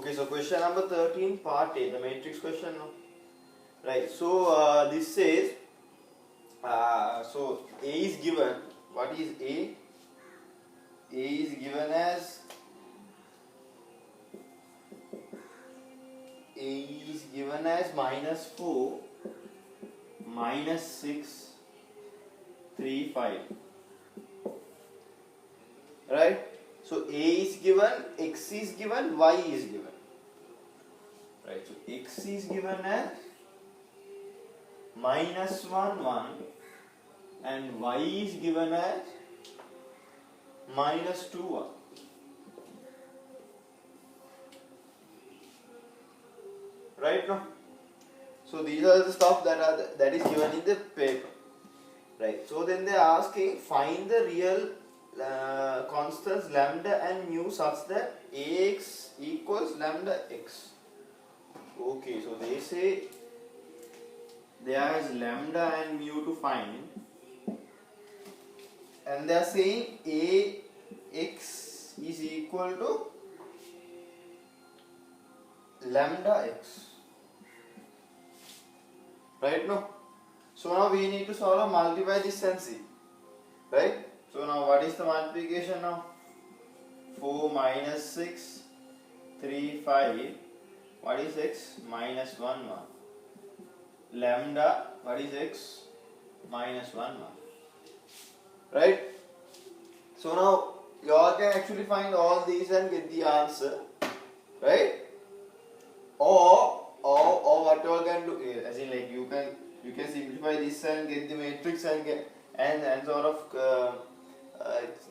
Okay, so question number 13, part A, the matrix question. Right, so this says, so A is given, what is A? A is given as, -4, -6, 3, 5. Right? So A is given, X is given, Y is given. Right, so X is given as -1, 1 and Y is given as -2, 1. Right now? So these are the stuff that is given in the paper. Right, so then they are asking find the real constants lambda and mu such that Ax equals lambda x. Okay, so they say there is lambda and mu to find, and they are saying Ax is equal to lambda x. Right now? So now we need to solve, multiply this and see. Right? So now what is the multiplication now? 4 minus 6, 3, 5. What is x? -1, 1. Lambda, what is x? -1, 1. Right? So now you all can actually find all these and get the answer. Right? Or what you all can do, as in like you can simplify this and get the matrix and get and sort of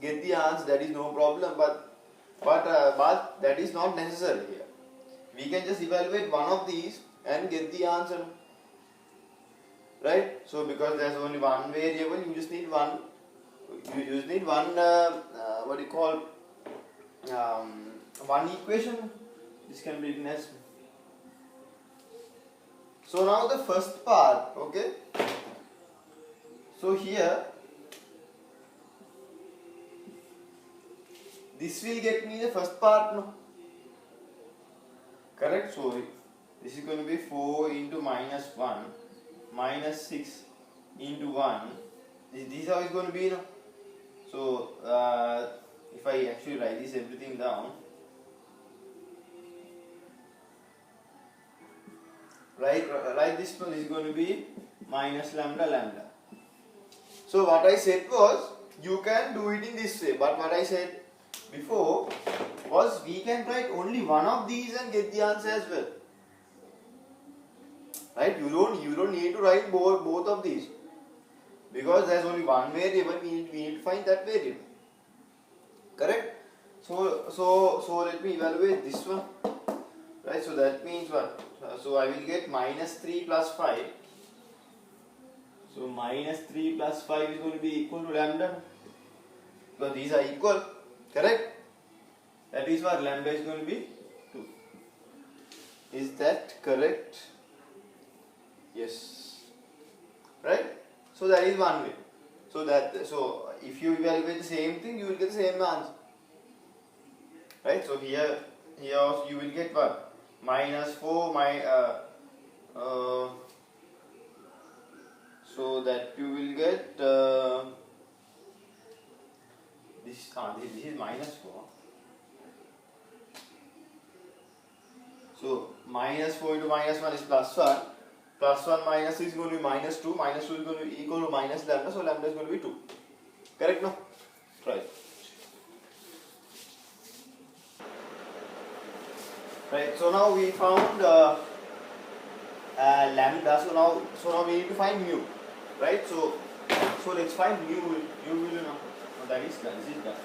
get the answer. That is no problem, but that is not necessary here. We can just evaluate one of these and get the answer. Right? So because there's only one variable, you just need one. You just need one. What do you call? One equation. This can be written as. So now the first part, okay. So here, this will get me the first part, no? Correct? So this is going to be 4 into -1, -6 into 1. This is how it's going to be, no? So if I actually write this everything down. Right, this one is going to be minus lambda. So what I said was, you can do it in this way, but what I said before was we can write only one of these and get the answer as well. Right? You don't need to write both of these, because there's only one variable. We need to find that variable. Correct? So let me evaluate this one. Right? So that means what? So I will get -3 plus 5. So -3 plus 5 is going to be equal to lambda. Because these are equal. Correct? That is what lambda is going to be 2. Is that correct? Yes. Right? So that is one way. So if you evaluate the same thing, you will get the same answer. Right? So here also you will get what? -4 so that you will get this is -4. So -4 into -1 is +1. +1 minus 6 is going to be -2. -2 is going to be equal to minus lambda. So lambda is going to be 2. Correct? No? Right. Right. So now we found lambda. So now we need to find mu. Right. So let's find mu. Mu will know. Oh, that is done. This is done.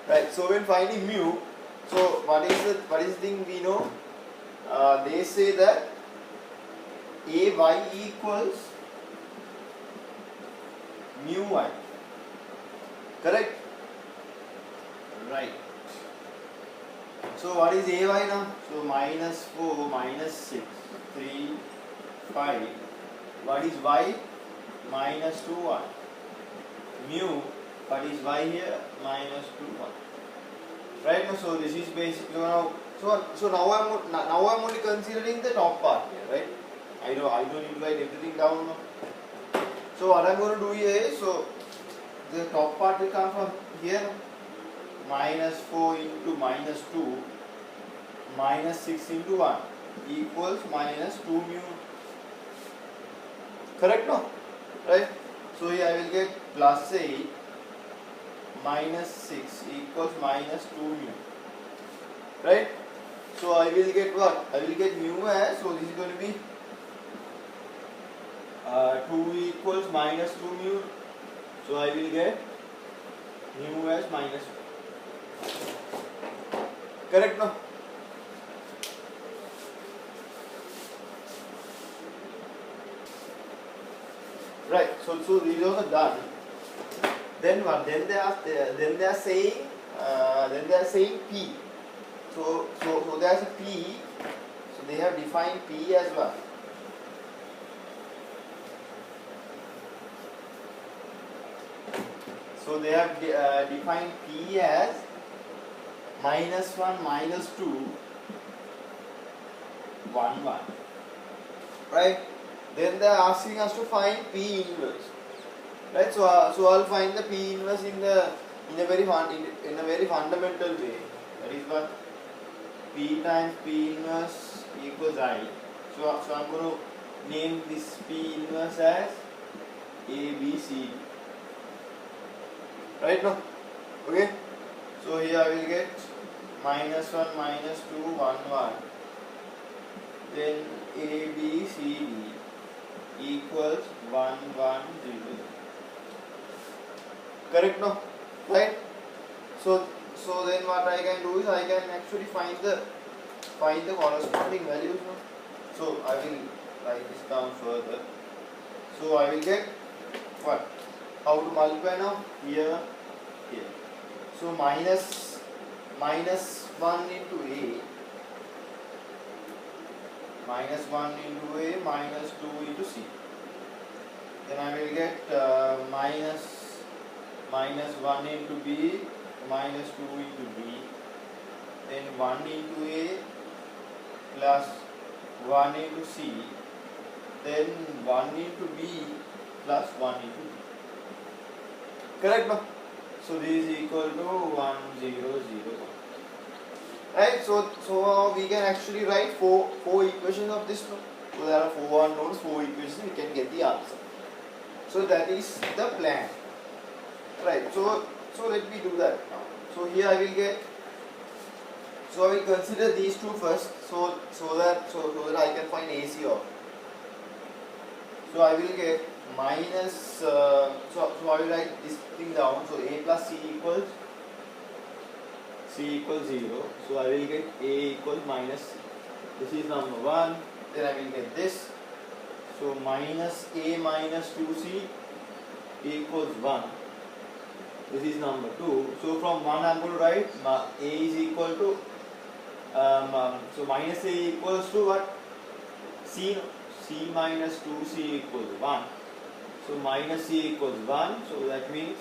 Right. So when finding mu, so what is the thing we know? They say that Ay equals mu y. Correct? Right. So what is Ay now? So -4, -6, 3, 5. What is y? -2 y. Mu What is y here? Minus 2, 1. Right now, so this is basic. So now I'm only considering the top part here, right? I don't need to write everything down now. So what I'm going to do here is, so the top part will come from here, minus 4 into minus 2 minus 6 into 1 equals minus 2 mu. Correct, no? Right? So here I will get plus 8 minus 6 equals minus 2 mu. Right? So I will get what? I will get mu as, so this is going to be 2 equals minus 2 mu. So I will get mu as minus 2. Correct, no? Right. So these are done. Then what? Then they are saying P. So there's a P. So they have defined P as well. So they have defined P as minus 1, minus 2, 1, 1. Right? Then they are asking us to find P inverse. Right? So I'll find the P inverse in a very fundamental way. That is what? P times P inverse equals I. So I'm going to name this P inverse as A, B, C, D. Right now? Okay? So here I will get minus 1, minus 2, 1, 1. Then A, B, C, D equals 1, 1, 0. Correct, no? Right? So then what I can do is I can actually find the corresponding values. No? So I will write this down further. So I will get what? How to multiply now? Here. So minus 1 into A, minus 1 into A, minus 2 into C. Then I will get minus 1 into B, minus 2 into B. Then 1 into A plus 1 into C. Then 1 into B plus 1 into B. Correct, no? So this is equal to 1, 0, 0, 1. Right? So we can actually write four equations of this. So there are 4 unknowns, 4 equations, we can get the answer. So that is the plan. Right? So let me do that now. So here I will get. So I will consider these two first. So that I can find AC of. So I will get minus, so I will write this thing down. So A plus C equals 0. So I will get A equals minus C. This is number 1. Then I will get this. So minus A minus 2C equals 1. This is number 2. So from 1 I am going to write A is equal to, so minus A equals to what? C. C minus 2C equals 1. So minus C equals 1. So that means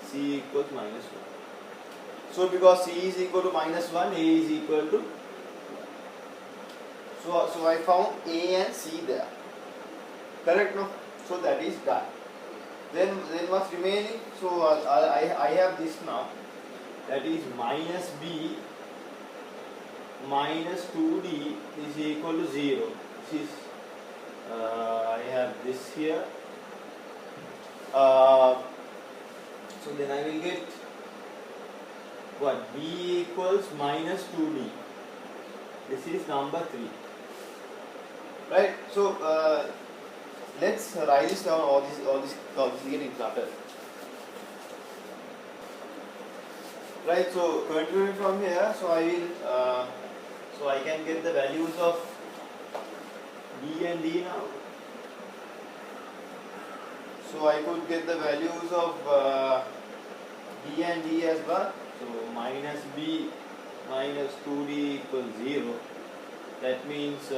C equals minus 1. So because C is equal to minus 1, A is equal to 1. So I found A and C there. Correct, no? So that is done. Then what's remaining? So I have this now. That is minus B minus 2D is equal to 0. This is I have this here. So then I will get what? B equals minus 2D. This is number 3. Right? So let's write this down. All this is getting cluttered. Right? So continuing from here, so I will so I can get the values of B and D now. So I could get the values of B and D as well. So minus B minus 2D equals 0. That means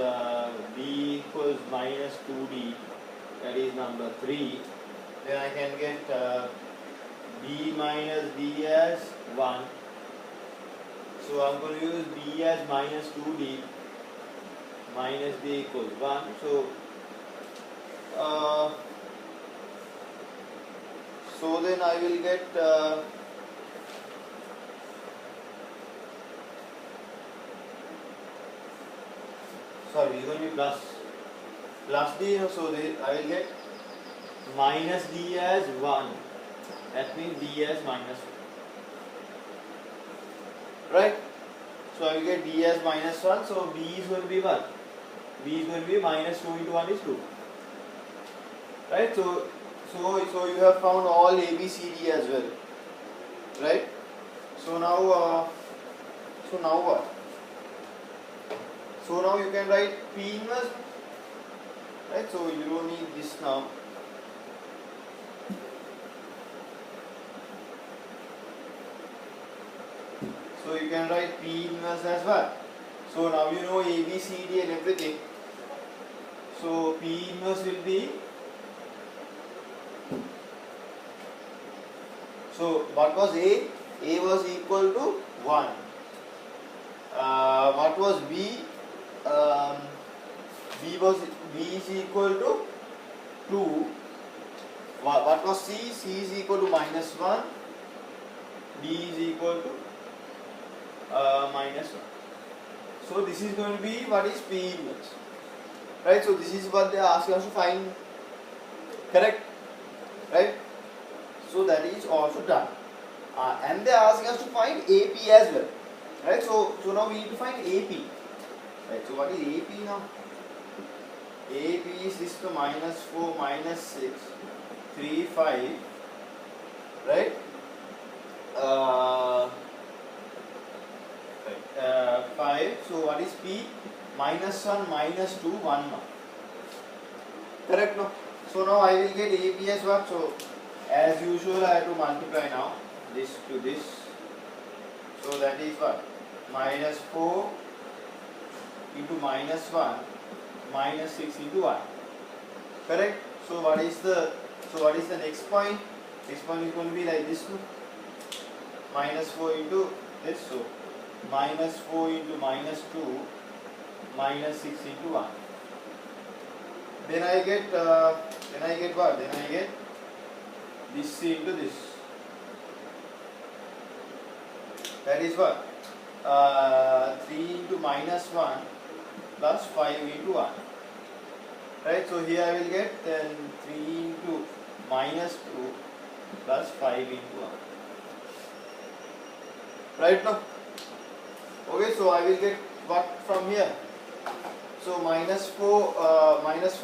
B equals minus 2D. That is number 3. Then I can get b minus d as 1. So I'm going to use b as minus 2d minus d equals 1. So then I will get sorry, it's going to be plus d, so I will get minus d as 1. That means d as minus 1. Right? So I will get d as minus 1. So b is going to be what? B is going to be minus 2 into 1 is 2. Right? So you have found all A, B, C, D as well. Right? So now what? So now you can write P inverse. Right? So you don't need this now. So you can write P inverse as well. So now you know A, B, C, D and everything. So P inverse will be, so what was A? A was equal to 1. What was B? B is equal to 2. What was C? C is equal to minus 1. D is equal to minus 1. So this is going to be what is P inverse. Right? So this is what they ask us to find. Correct? Right? So that is also done. And they are asking us to find AP as well. Right? So now we need to find AP. Right? So what is AP now? AP is this to minus 4, minus 6, 3, 5. Right? 5. So what is P? Minus 1, minus 2, 1, 1. Correct? No? So now I will get AP as what? So as usual I have to multiply now this to this. So that is what? Minus 4 into minus 1 minus 6 into 1. Correct? So what is the next point? Next point is going to be like this too. Minus 4 into this. So minus 4 into minus 2 minus 6 into 1. Then I get what? Then I get this into this. That is what? 3 into minus 1 plus 5 into 1. Right? So here I will get then 3 into minus 2 plus 5 into 1. Right now? Okay, so I will get what from here? So minus 4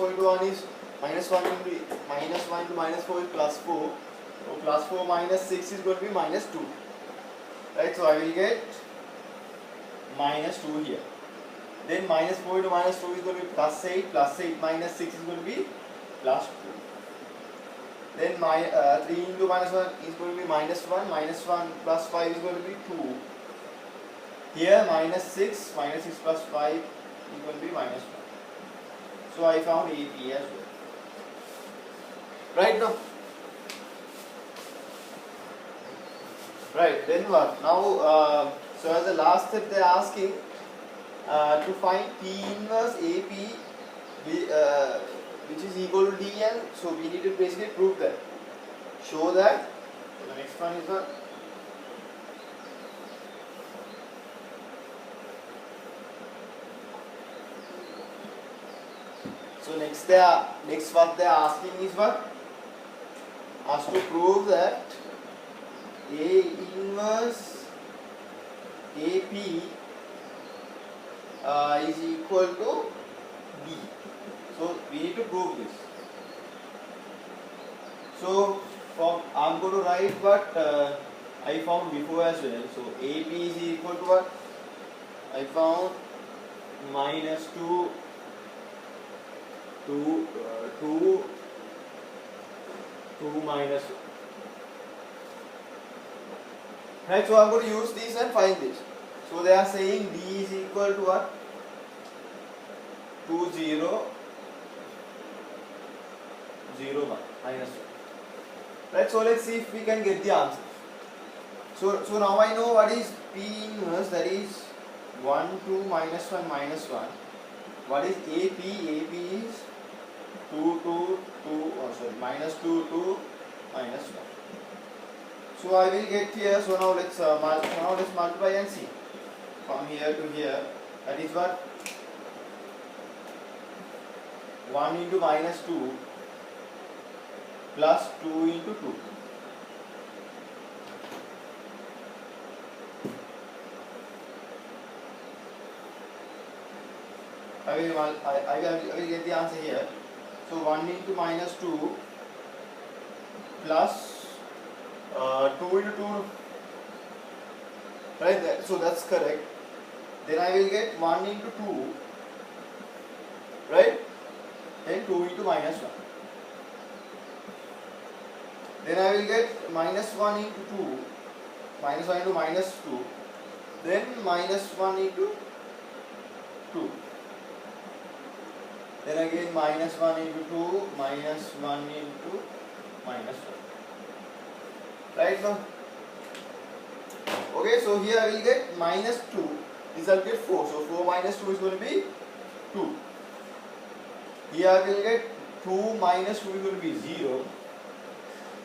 into 1 is minus 1 into minus 4 is plus 4. So plus 4 minus 6 is going to be minus 2. Right? So I will get minus 2 here. Then minus 4 into minus 2 is going to be plus 8. Plus 8 minus 6 is going to be plus 2. Then 3 into minus 1 is going to be minus 1. Minus 1 plus 5 is going to be 2. Here minus 6 plus 5 is going to be minus 1. So I found AP as well. Right now? Right, then what? Now, so as the last step they are asking to find P inverse AP which is equal to DN. So we need to basically prove that. Show that. So the next one is what? So next what they are asking is what? Us to prove that A inverse AP is equal to D. So we need to prove this. So I'm going to write what I found before as well. So AP is equal to what? I found minus 2 minus 1. Right, so I'm going to use this and find this. So they are saying D is equal to what? 2 0 0 1 minus 1. Right, so let's see if we can get the answer. So now I know what is P inverse, that is 1, 2, minus 1, minus 1. What is AP? AP is 2, 2, 2, oh sorry, minus 2, 2, minus 1. So I will get here, so now let's multiply and see. From here to here, that is what? 1 into minus 2 plus 2 into 2. I will get the answer here. So 1 into minus 2 plus 2 into 2, right there. So that's correct. Then I will get 1 into 2, right? Then 2 into minus 1. Then I will get minus 1 into 2, minus 1 into minus 2, then minus 1 into 2. Then again minus 1 into 2, minus 1 into minus 1. Right now? Okay, so here I will get minus 2, this I will get 4. So 4 minus 2 is going to be 2. Here I will get 2 minus 2 is going to be 0.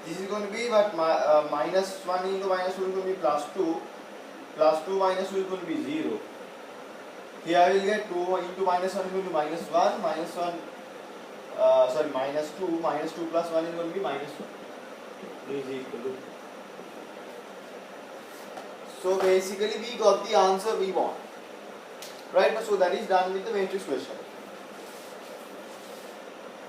This is going to be what? Minus 1 into minus 2 is going to be plus 2. Plus 2 minus 2 is going to be 0. Here I will get 2 into minus 1 is going to be minus 1. Minus 1, minus 2. Minus 2 plus 1 is going to be minus 1. Is equal to. So basically we got the answer we want. Right? So that is done with the matrix question.